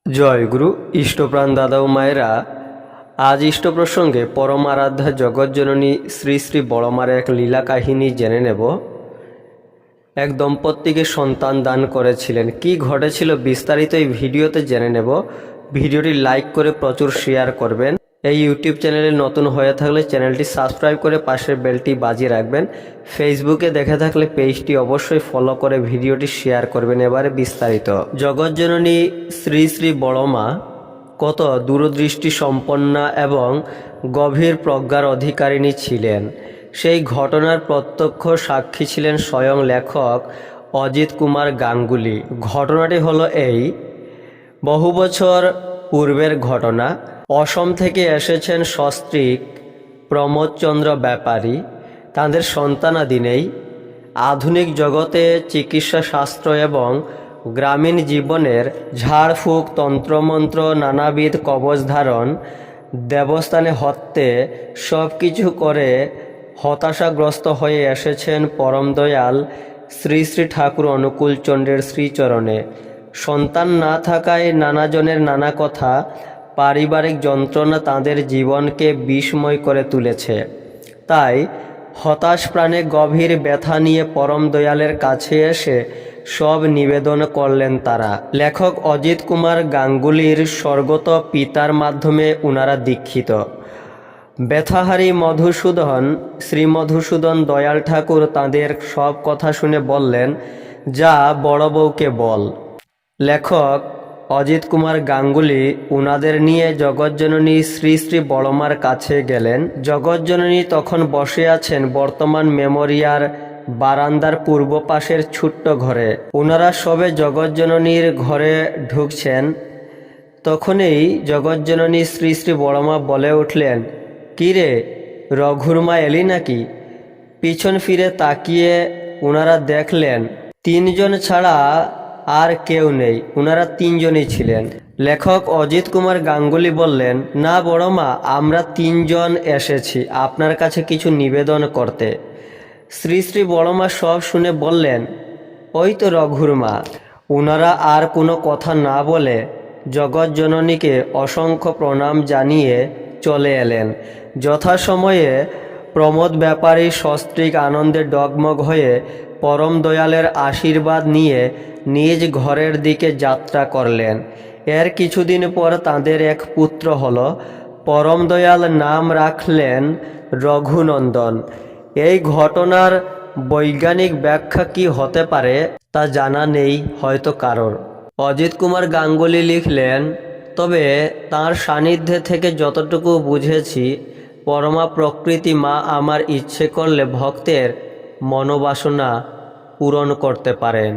জয় গুরু ইষ্টপ্রাণ দাদা ও মায়েরা, আজ ইষ্ট প্রসঙ্গে পরম আরাধ্যা জগৎজননী শ্রী শ্রী বড়মার এক লীলা কাহিনী জেনে নেব। এক দম্পতিকে সন্তান দান করেছিলেন। কি ঘটেছিল বিস্তারিত এই ভিডিওতে জেনে নেব। ভিডিওটি লাইক করে প্রচুর শেয়ার করবেন। এই ইউটিউব চ্যানেলে নতুন হয়ে থাকলে চ্যানেলটি সাবস্ক্রাইব করে পাশের বেলটি বাজিয়ে রাখবেন। ফেসবুকে দেখে থাকলে পেজটি অবশ্যই ফলো করে ভিডিওটি শেয়ার করবেন। এবারে বিস্তারিত। জগৎজননী শ্রী শ্রী বড়মা কত দূরদৃষ্টি সম্পন্না এবং গভীর প্রজ্ঞার অধিকারিণী ছিলেন, সেই ঘটনার প্রত্যক্ষ সাক্ষী ছিলেন স্বয়ং লেখক অজিত কুমার গাঙ্গুলি। ঘটনাটি হলো এই, বহু বছর পূর্বের ঘটনা। অসম থেকে এসেছেন সস্ত্রীক প্রমোদচন্দ্র ব্যাপারী। তাঁদের সন্তানাদি নেই। আধুনিক জগতে চিকিৎসা শাস্ত্র এবং গ্রামীণ জীবনের ঝাড়ফুঁক, তন্ত্রমন্ত্র, নানাবিধ কবচ ধারণ, দেবস্থানে হত্যে সব কিছু করে হতাশাগ্রস্ত হয়ে এসেছেন পরম দয়াল শ্রী শ্রী ঠাকুর অনুকূলচন্দ্রের শ্রীচরণে। সন্তান না থাকায় নানাজনের নানা কথা, পারিবারিক যন্ত্রণা তাঁদের জীবনকে বিষময় করে তুলেছে। তাই হতাশ প্রাণে গভীর ব্যথা নিয়ে পরম দয়ালের কাছে এসে সব নিবেদন করলেন তারা। লেখক অজিত কুমার গাঙ্গুলির স্বর্গত পিতার মাধ্যমে উনারা দীক্ষিত। ব্যথাহারী মধুসূদন, শ্রী মধুসূদন দয়াল ঠাকুর তাঁদের সব কথা শুনে বললেন, যা বড় বউকে বল। লেখক অজিত কুমার গাঙ্গুলি উনাদের নিয়ে জগৎজননী শ্রী শ্রী বড়মার কাছে গেলেন। জগৎজননী তখন বসে আছেন বর্তমান মেমোরিয়ার বারান্দার পূর্ব পাশের ছোট্ট ঘরে। ওনারা সবে জগৎজননীর ঘরে ঢুকছেন, তখনই জগৎজননী শ্রী শ্রী বড়মা বলে উঠলেন, কী রে রঘুরমা, এলি নাকি? পিছন ফিরে তাকিয়ে ওনারা দেখলেন তিনজন ছাড়া আর কেউ নেই। ওনারা তিনজনই ছিলেন। লেখক অজিত কুমার গাঙ্গুলি বললেন, না বড়মা, আমরা তিনজন এসেছি আপনার কাছে কিছু নিবেদন করতে। শ্রী শ্রী বড়মা সব শুনে বললেন, ওই তো রঘুরমা। ওনারা আর কোনো কথা না বলে জগৎজননীকে অসংখ্য প্রণাম জানিয়ে চলে এলেন। যথাসময়ে প্রমোদ ব্যাপারী সস্ত্রীক আনন্দে ডগমগ হয়ে পরম দয়ালের আশীর্বাদ নিয়ে নিজ ঘরের দিকে যাত্রা করলেন। এর কিছুদিন পর তাঁদের এক পুত্র হল। পরম দয়াল নাম রাখলেন রঘুনন্দন। এই ঘটনার বৈজ্ঞানিক ব্যাখ্যা কি হতে পারে তা জানা নেই হয়তো কারোর। অজিত কুমার গাঙ্গুলি লিখলেন, তবে তাঁর সান্নিধ্যে থেকে যতটুকু বুঝেছি, পরমা প্রকৃতি মা আমার ইচ্ছে করলে ভক্তের মনোবাসনা পূরণ করতে পারেন।